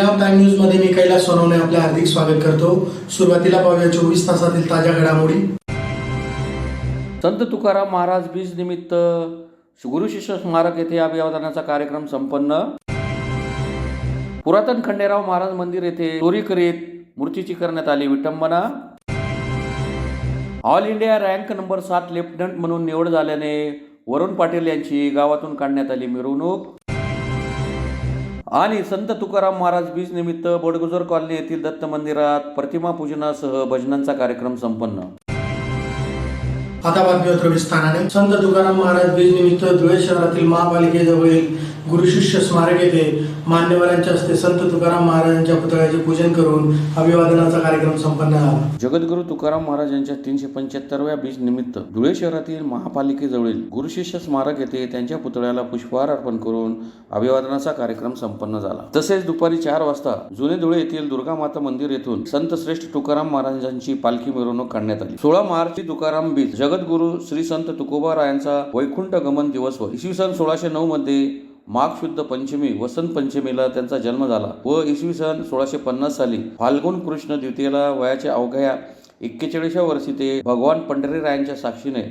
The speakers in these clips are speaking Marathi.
श्रीराम टाइम न्यूज मध्ये मी कैलास सोनवणे आपले हार्दिक स्वागत करतो। सुरुवातीला पाहूया 24 तासातील ताज्या घडामोडी। संत तुकाराम महाराज बीज निमित्त गुरु शिष्य स्मारक येथे अभिवादनाचा कार्यक्रम संपन्न। पुरातन खंडेराव महाराज मंदिर येथे चोरी करीत मूर्तीची करण्यात आली विटंबना। All India rank number 7 lieutenant म्हणून निवड झाल्याने वरुण पाटील यांची गावातून काढण्यात आली मिरवणूक। आणि संत तुकाराम महाराज बीज निमित्त बडगुजर कॉलनी येथील दत्त मंदिरात प्रतिमा पूजनासह भजनांचा कार्यक्रम संपन्न। आता बातमीपत्र विस्ताराने। संत तुकाराम महाराज बीज निमित्त धुळे शहरातील महापालिकेजवळील गुरु शिष्य स्मारक येथे मान्यवरांच्या हस्ते संत तुकाराम महाराजांच्या पुतळ्याचे पूजन करून अभिवादनाचा कार्यक्रम संपन्न झाला। जगद्गुरु तुकाराम महाराज यांच्या 375व्या बीज निमित्त धुळे शहरातील महापालिकेजवळील गुरु शिष्य स्मारक येथे त्यांच्या पुतळ्याला पुष्पहार अर्पण करून अभिवादनाचा कार्यक्रम संपन्न झाला। तसेच दुपारी 4 वाजता जुने धुळे येथील दुर्गा माता मंदिर येथून संत श्रेष्ठ तुकाराम महाराजांची पालखी मिरवणूक काढण्यात आली। 16 मार्च तुकाराम बीज जगद्गुरु श्री संत तुकोबारायांचा वैकुंठ गमन दिवस व इसवी सन 1609 मध्ये माघ शुद्ध पंचमी वसंत पंचमीला त्यांचा जन्म झाला व इसवी सन 1650 साली फाल्गुन कृष्ण द्वितीयेला वयाच्या अवघ्या 41व्या वर्षी ते भगवान पंढरीरायांच्या साक्षीने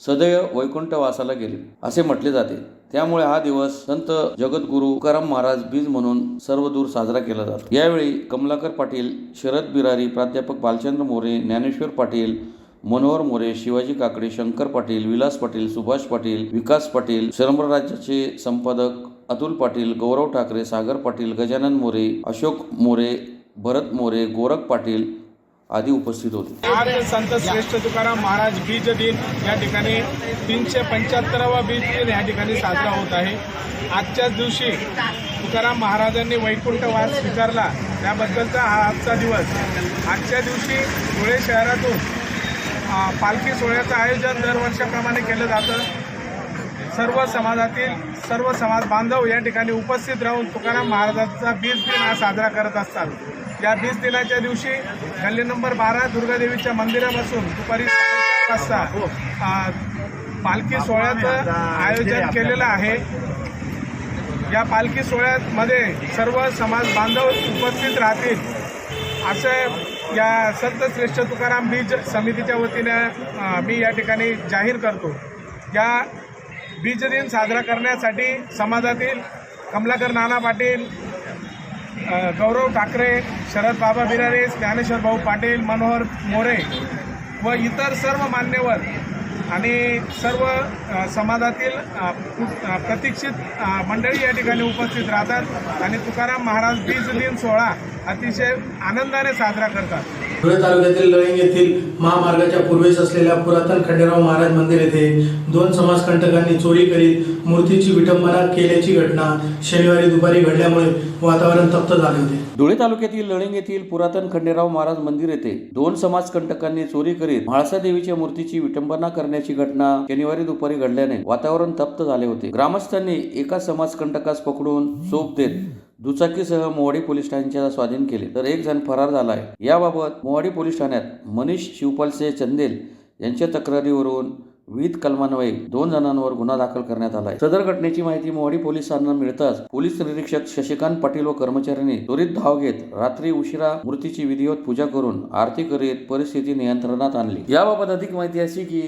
सदैव वैकुंठवासाला गेले असे म्हटले जाते। त्यामुळे हा दिवस संत जगद्गुरु तुकाराम महाराज बीज म्हणून सर्वदूर साजरा केला जातो। यावेळी कमलाकर पाटील, शरद बिरारी, प्राध्यापक बालचंद्र मोरे, ज्ञानेश्वर पाटील, मनोहर मोरे, शिवाजी काकडे, शंकर पाटील, विलास पाटील, सुभाष पाटील, विकास पाटील, श्रमराज्याचे संपादक अतुल पाटील, गौरव ठाकरे, सागर पाटील, गजानन मोरे, अशोक मोरे, भरत मोरे, गोरख पाटील आदी उपस्थित होते। आज संत श्रेष्ठ तुकाराम महाराज बीज दिन या ठिकाणी 375वा बीज दिन या ठिकाणी साजरा होत आहे। आजच्याच दिवशी तुकाराम महाराजांनी वैकुंठवास स्वीकारला त्याबद्दलचा हा आजचा दिवस। आजच्या दिवशी धुळे शहरातून पालखी सोहळ्याचं आयोजन दरवर्षाप्रमाणे केलं जातं। सर्व समाजातील सर्व समाज बांधव या ठिकाणी उपस्थित राहून तुकाराम महाराजांचा बीज दिन हा साजरा करत असतात। या बीज दिनाच्या दिवशी गल्ली नंबर 12 दुर्गादेवीच्या मंदिरापासून दुपारी 4:30 वाजता पालखी सोहळ्याचं आयोजन केलेलं आहे। या पालखी सोहळ्यामध्ये सर्व समाज बांधव उपस्थित राहतील असं या संत श्रेष्ठ तुकाराम बीज समितीच्या वतीने मी या ठिकाणी जाहीर करतो। या बीज दिन साजरा करण्यासाठी समाजातील कमलाकर नाना पाटील, गौरव ठाकरे, शरद बाबा बिरारे, ज्ञानेश्वर भाऊ पाटील, मनोहर मोरे व इतर सर्व मान्यवर आणि सर्व समाजातील प्रतीक्षित मंडळी या ठिकाणी उपस्थित राहतात आणि तुकाराम महाराज बीज दिन सोहळा अतिशय आनंदाने साजरा करतात। धुळे तालुक्यातील लळिंग येथील महामार्गाच्या पूर्वेस असलेल्या पुरातन खंडेराव महाराज मंदिर येथे 2 समाजकंटकांनी चोरी करीत मूर्तीची विटंबना केल्याची घटना शनिवारी दुपारी घडल्यामुळे वातावरण तप्त झाले होते। धुळे तालुक्यातील लळिंग येथील पुरातन खंडेराव महाराज मंदिर येथे 2 समाजकंटकांनी चोरी करीत म्हाळसा देवीच्या मूर्तीची विटंबना करण्याची घटना शनिवारी दुपारी घडल्याने वातावरण तप्त झाले होते। ग्रामस्थांनी एका समाजकंटकास पकडून चोप देत दुचाकीसह मोहाडी पोलीस ठाण्याच्या स्वाधीन केले तर 1 जण फरार झाला आहे। याबाबत मोहाडी पोलीस ठाण्यात मनीष शिवपालसे चंदेल यांच्या तक्रारीवरून विविध कलमान्वये 2 जणांवर गुन्हा दाखल करण्यात आला आहे। सदर घटनेची माहिती मोहाडी पोलिसांना मिळताच पोलीस निरीक्षक शशिकांत पाटील व कर्मचाऱ्यांनी त्वरित धाव घेत रात्री उशिरा मूर्तीची विधिवत पूजा करून आरती करीत परिस्थिती नियंत्रणात आणली। याबाबत अधिक माहिती अशी की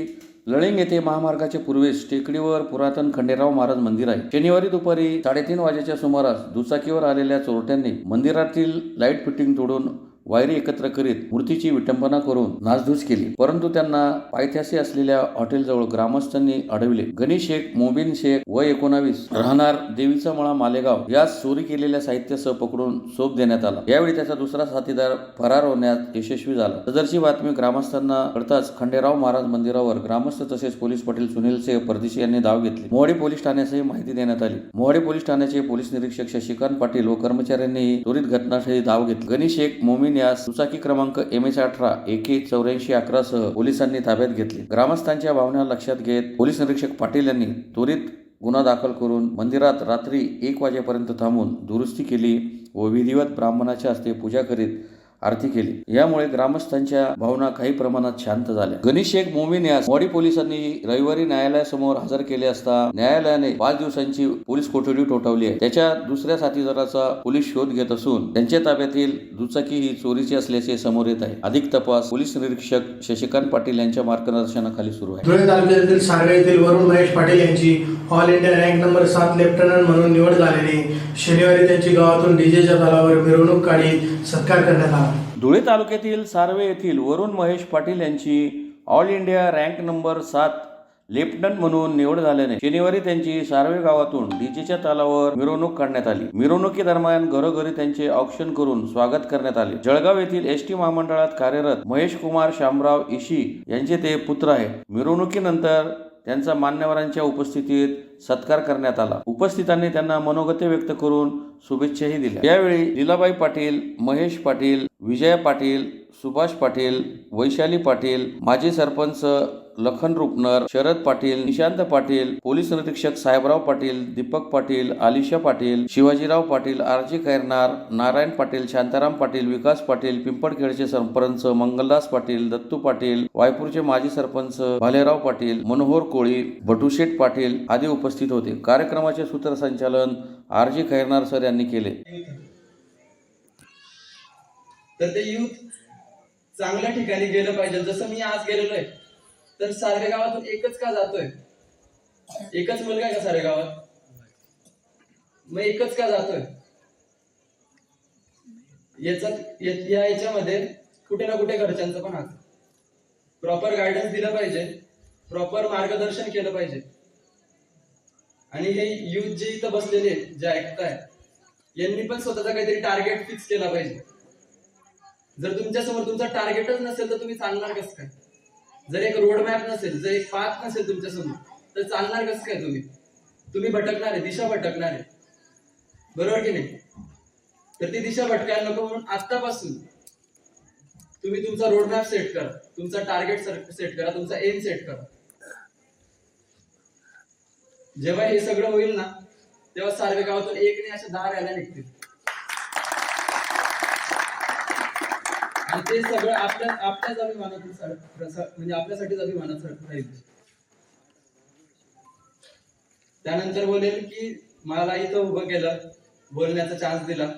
लळिंग येथे महामार्गाच्या पूर्वेस टेकडीवर पुरातन खंडेराव महाराज मंदिर आहे। शनिवारी दुपारी 3:30 वाजेच्या सुमारास दुचाकीवर आलेल्या चोरट्यांनी मंदिरातील लाईट फिटिंग तोडून वायरी एकत्र करीत मूर्तीची विटंबना करून नासधूस केली, परंतु त्यांना पायथ्याशी असलेल्या हॉटेलजवळ ग्रामस्थांनी अडविले। गणेश शेख, मोबिन शेख वय 19 राहणार देवीचा मळा मालेगाव यास चोरी केलेल्या साहित्यासह पकडून चोप देण्यात आला। यावेळी त्याचा दुसरा साथीदार फरार होण्यात यशस्वी झाला। सदरची बातमी ग्रामस्थांना कळताच खंडेराव महाराज मंदिरावर ग्रामस्थ तसेच पोलीस पाटील सुनील सिंह परदेशी यांनी धाव घेतली। मोहाडी पोलीस ठाण्यासही माहिती देण्यात आली। मोहाडी पोलीस ठाण्याचे पोलीस निरीक्षक शशिकांत पाटील व कर्मचाऱ्यांनी त्वरित घटनास्थळी धाव घेतली। गणेश शेख, मोमिन यास दुचाकी क्रमांक MS18 AK 8411 सह पोलिसांनी ताब्यात घेतले। ग्रामस्थांच्या भावना लक्षात घेत पोलीस निरीक्षक पाटील यांनी त्वरित गुन्हा दाखल करून मंदिरात रात्री 1 वाजेपर्यंत थांबून दुरुस्ती केली व विधिवत ब्राह्मणाच्या हस्ते पूजा करीत आरती केली। यामुळे ग्रामस्थांच्या भावना काही प्रमाणात शांत झाल्या। गणेश शेख मोमीन यास मोवाडी पोलिसांनी रविवारी न्यायालयासमोर हजर केले असता न्यायालयाने 5 दिवसांची पोलीस कोठडी ठोठावली आहे। त्याच्या दुसऱ्या साथीदाराचा पोलीस शोध घेत असून त्यांच्या ताब्यातील दुचाकी ही चोरीची असल्याचे समोर येत आहे। अधिक तपास पोलीस निरीक्षक शशिकांत पाटील यांच्या मार्गदर्शनाखाली सुरू आहे। धुळे तालुक्यातील सारवे येथील वरुण महेश पाटील यांची all India rank number 7 lieutenant म्हणून निवड झाल्याने शनिवारी त्यांची गावातून डीजेच्या तालावर मिरवणूक काढी सत्कार करण्यात आला। धुळे तालुक्यातील सारवे येथील वरुण महेश पाटील यांची all India rank number 7 lieutenant म्हणून निवड झाल्याने शनिवारी त्यांची सारवे गावातून डीजेच्या तालावर मिरवणूक काढण्यात आली। मिरवणुकीदरम्यान घरोघरी त्यांचे औक्षण करून स्वागत करण्यात आले। जळगाव येथील एसटी महामंडळात कार्यरत महेश कुमार शामराव इशी यांचे ते पुत्र आहेत। मिरवणुकीनंतर त्यांचा मान्यवरांच्या उपस्थितीत सत्कार करण्यात आला। उपस्थितांनी त्यांना मनोगत व्यक्त करून शुभेच्छाही दिल्या। यावेळी लीलाबाई पाटील, महेश पाटील, विजया पाटील, सुभाष पाटील, वैशाली पाटील, माजी सरपंच लखन रुपनर, शरद पाटील, निशांत पाटील, पोलीस निरीक्षक साहेबराव पाटील, दीपक पाटील, आलिशा पाटील, शिवाजीराव पाटील, आरजी खैरनार, नारायण पाटील, शांताराम पाटील, विकास पाटील, पिंपळखेडचे सरपंच मंगलदास पाटील, दत्तू पाटील, वायपूरचे माजी सरपंच भालेराव पाटील, मनोहर कोळी, बटुशेठ पाटील आदी उपस्थित होते। कार्यक्रमाचे सूत्रसंचालन आरजी खैरनार सर यांनी केले। तर ते युथ चांगल्या ठिकाणी गेलं पाहिजे। जसं मी आज गेलेलो आहे तर सारवे गावातून एकच का जातोय? एकच मुलगा आहे का सारवे गावात? मग एकच का जातोय? याच्यामध्ये कुठे ना कुठे घरच्यांचं पण हात। प्रॉपर गायडन्स दिलं पाहिजे, प्रॉपर मार्गदर्शन केलं पाहिजे। आणि हे युथ जे इथं बसलेले जे ऐकताय यांनी पण स्वतःचा काहीतरी टार्गेट फिक्स केला पाहिजे। जर तुमच्या समोर तुमचा टार्गेटच नसेल तर तुम्ही चालणार कसं काय? जर एक रोड मॅप नसेल, जर एक पाथ नसेल तुमच्या समोर तर चालणार कसं काय? तुम्ही भटकणार आहे, दिशा भटकणार आहे, बरोबर की नाही? तर ती दिशा भटकायला नको म्हणून आतापासून तुम्ही तुमचा रोड मॅप सेट करा, तुमचा टार्गेट सेट करा, तुमचा एम सेट करा। जेव्हा हे सगळं होईल ना तेव्हा सारवे गावातून एक नाही अशा 10 रॅल्या निघतील। आणि ते सगळं आपल्याच अभिमानातून म्हणजे आपल्यासाठीच अभिमानाचं राहील। त्यानंतर बोलेल की मला इथं उभं केलं, बोलण्याचा चान्स दिला,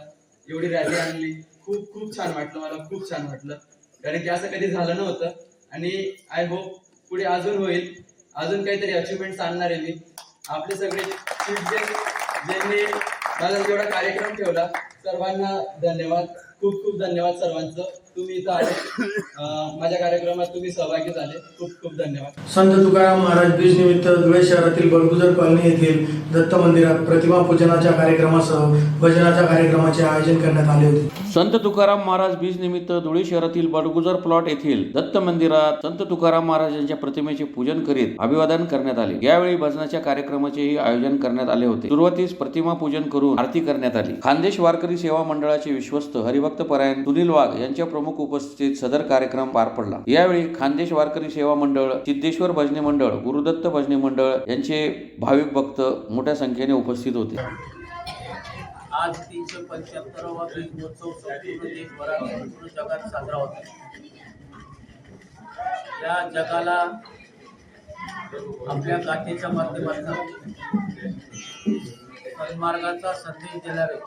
एवढी रॅली आणली, खूप खूप छान वाटलं, मला खूप छान वाटलं। कारण की असं कधी झालं नव्हतं आणि आय होप पुढे अजून होईल, अजून काहीतरी अचिव्हमेंट आणणार आहे मी। आपले सगळे ज्यांनी माझा जेवढा कार्यक्रम ठेवला सर्वांना धन्यवाद, खूप खूप धन्यवाद सर्वांचं। तुम्ही इथं आले, माझ्या कार्यक्रमात तुम्ही सहभागी झाले, खूप खूप धन्यवाद। संत तुकाराम महाराज बीज निमित्त धुळे शहरातील बडगुजर कॉलनी येथील दत्त मंदिरात प्रतिमा पूजनाच्या कार्यक्रमासह भजनाच्या कार्यक्रमाचे आयोजन करण्यात आले होते। संत तुकाराम महाराज बीज निमित्त धुळे शहरातील बडगुजर प्लॉट येथील दत्त मंदिरात संत तुकाराम महाराजांच्या प्रतिमेचे पूजन करीत अभिवादन करण्यात आले। यावेळी भजनाच्या कार्यक्रमाचेही आयोजन करण्यात आले होते। सुरुवातीस प्रतिमा पूजन करून आरती करण्यात आली। खानदेश वारकरी सेवा मंडळाचे विश्वस्त हरिभक्त परायण सुनील वाघ यांच्या प्रमुख उपस्थितीत सदर कार्यक्रम पार पडला। यावेळी खानदेश वारकरी सेवा मंडळ, सिद्धेश्वर भजनी मंडळ, गुरुदत्त भजनी मंडळ यांचे भाविक भक्त मोठ्या संख्येने उपस्थित होते। आज 375वा बीज महोत्सव संपूर्ण देशभरात संपूर्ण जगात साजरा होतो। या जगाला आपल्या गाथेच्या माध्यमातून सन्मार्गाचा संदेश देणारे,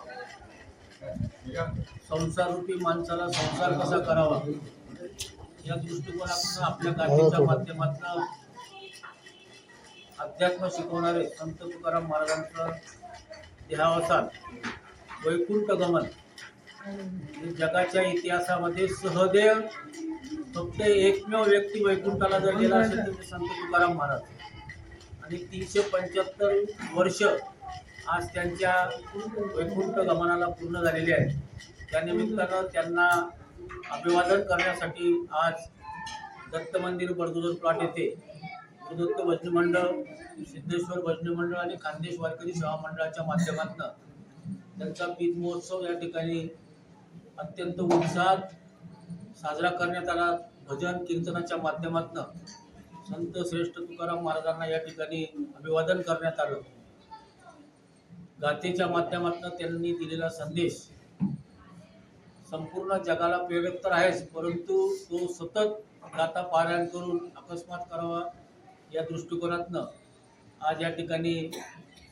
संसार रूपी माणसाला संसार कसा करावा या दृष्टिकोनातून आपल्या गाथेच्या माध्यमातून अध्यात्म शिकवणारे संत तुकाराम महाराजांचं देहावसान वैकुंठ गमन जगाच्या इतिहासामध्ये सहदेव फक्त एकमेव व्यक्ती वैकुंठाला जर गेला असेल तर ते संत तुकाराम महाराज। आणि 375 वर्ष आज त्यांच्या वैकुंठ गमनाला पूर्ण झालेले आहेत। त्यानिमित्तानं त्यांना अभिवादन करण्यासाठी आज दत्त मंदिर बडगुजर प्लॉट येथे गुरुदत्त भजनी मंडळ, सिद्धेश्वर भजनी मंडळ आणि खानदेश वारकरी सेवा मंडळाच्या माध्यमातून त्यांचा बीज महोत्सव या ठिकाणी अत्यंत उत्साहात साजरा करण्यात आला। भजन कीर्तनाच्या माध्यमातून संत श्रेष्ठ तुकाराम महाराजांना या ठिकाणी अभिवादन करण्यात आलं। गाथेच्या माध्यमातून त्यांनी दिलेला संदेश संपूर्ण जगाला प्रेरक तर आहेच, परंतु तो सतत गाथा पारायण करून अकस्मात करावा या दृष्टिकोनातनं आज या ठिकाणी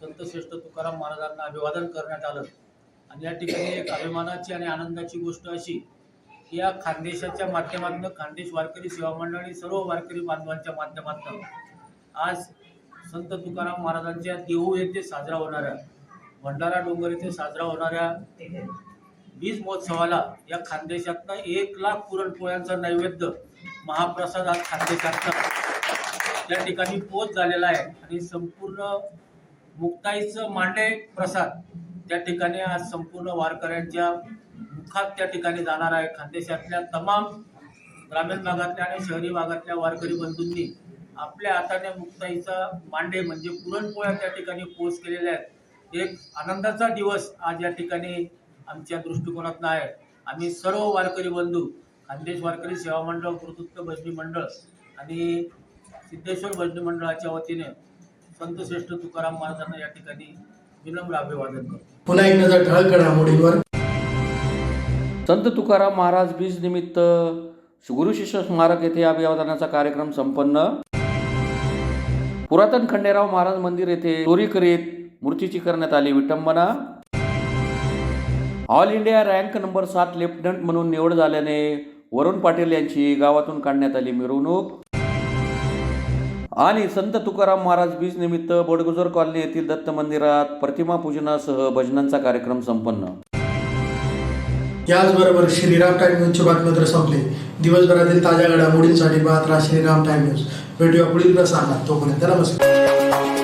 संत श्रेष्ठ तुकाराम महाराजांना अभिवादन करण्यात आलं. आणि या ठिकाणी एक अभिमानाची आणि आनंदाची गोष्ट अशी की या खानदेशाच्या माध्यमातून खानदेश वारकरी सेवा मंडळ आणि सर्व वारकरी बांधवांच्या माध्यमातून आज संत तुकाराम महाराजांच्या देहू येथे साजरा होणाऱ्या, भंडारा डोंगर येथे साजरा होणाऱ्या बीज महोत्सवाला या खानदेशातनं 1,00,000 पुरणपोळ्यांचा नैवेद्य महाप्रसाद आज खानदेशातनं त्या ठिकाणी पोच झालेला आहे. आणि संपूर्ण मुक्ताईचं मांडे प्रसाद त्या ठिकाणी आज संपूर्ण वारकऱ्यांच्या मुखात त्या ठिकाणी जाणार आहे. खानदेशातल्या तमाम ग्रामीण भागातल्या आणि शहरी भागातल्या वारकरी बंधूंनी आपल्या हाताने मुक्ताईचा मांडे म्हणजे पुरणपोळ्या त्या ठिकाणी पोच केलेल्या आहेत. एक आनंदाचा दिवस आज या ठिकाणी आमच्या दृष्टिकोनातून आहे. आम्ही सर्व वारकरी बंधू खानदेश वारकरी सेवा मंडळ, गुरुदत्त भजनी मंडळ आणि सिद्धेश्वर भजनी मंडळाच्या वतीने संत श्रेष्ठ तुकाराम महाराजांना या ठिकाणी विनम्र अभिवादन करतो. पुन्हा एक नजर ठळक घडामोडींवर. संत तुकाराम महाराज बीज निमित्त गुरु शिष्य स्मारक येथे अभिवादनाचा कार्यक्रम संपन्न. पुरातन खंडेराव महाराज मंदिर येथे चोरी करीत मूर्तीची करण्यात आली विटंबना. All India rank number 7 lieutenant म्हणून निवड झाल्याने वरुण पाटील यांची गावातून काढण्यात आली मिरवणूक. आणि संत तुकाराम महाराज बीज निमित्त बडगुजर कॉलनी येथील दत्त मंदिरात प्रतिमा पूजनासह भजनांचा कार्यक्रम संपन्न. याचबरोबर श्रीराम टाइम न्यूजचे बातमीपत्र संपले. दिवसभरातील ताज्या घडामोडींसाठी पाहत राहा श्रीराम टाइम न्यूज. भेटूया पुढील प्रसारणात. तोपर्यंत नमस्कार.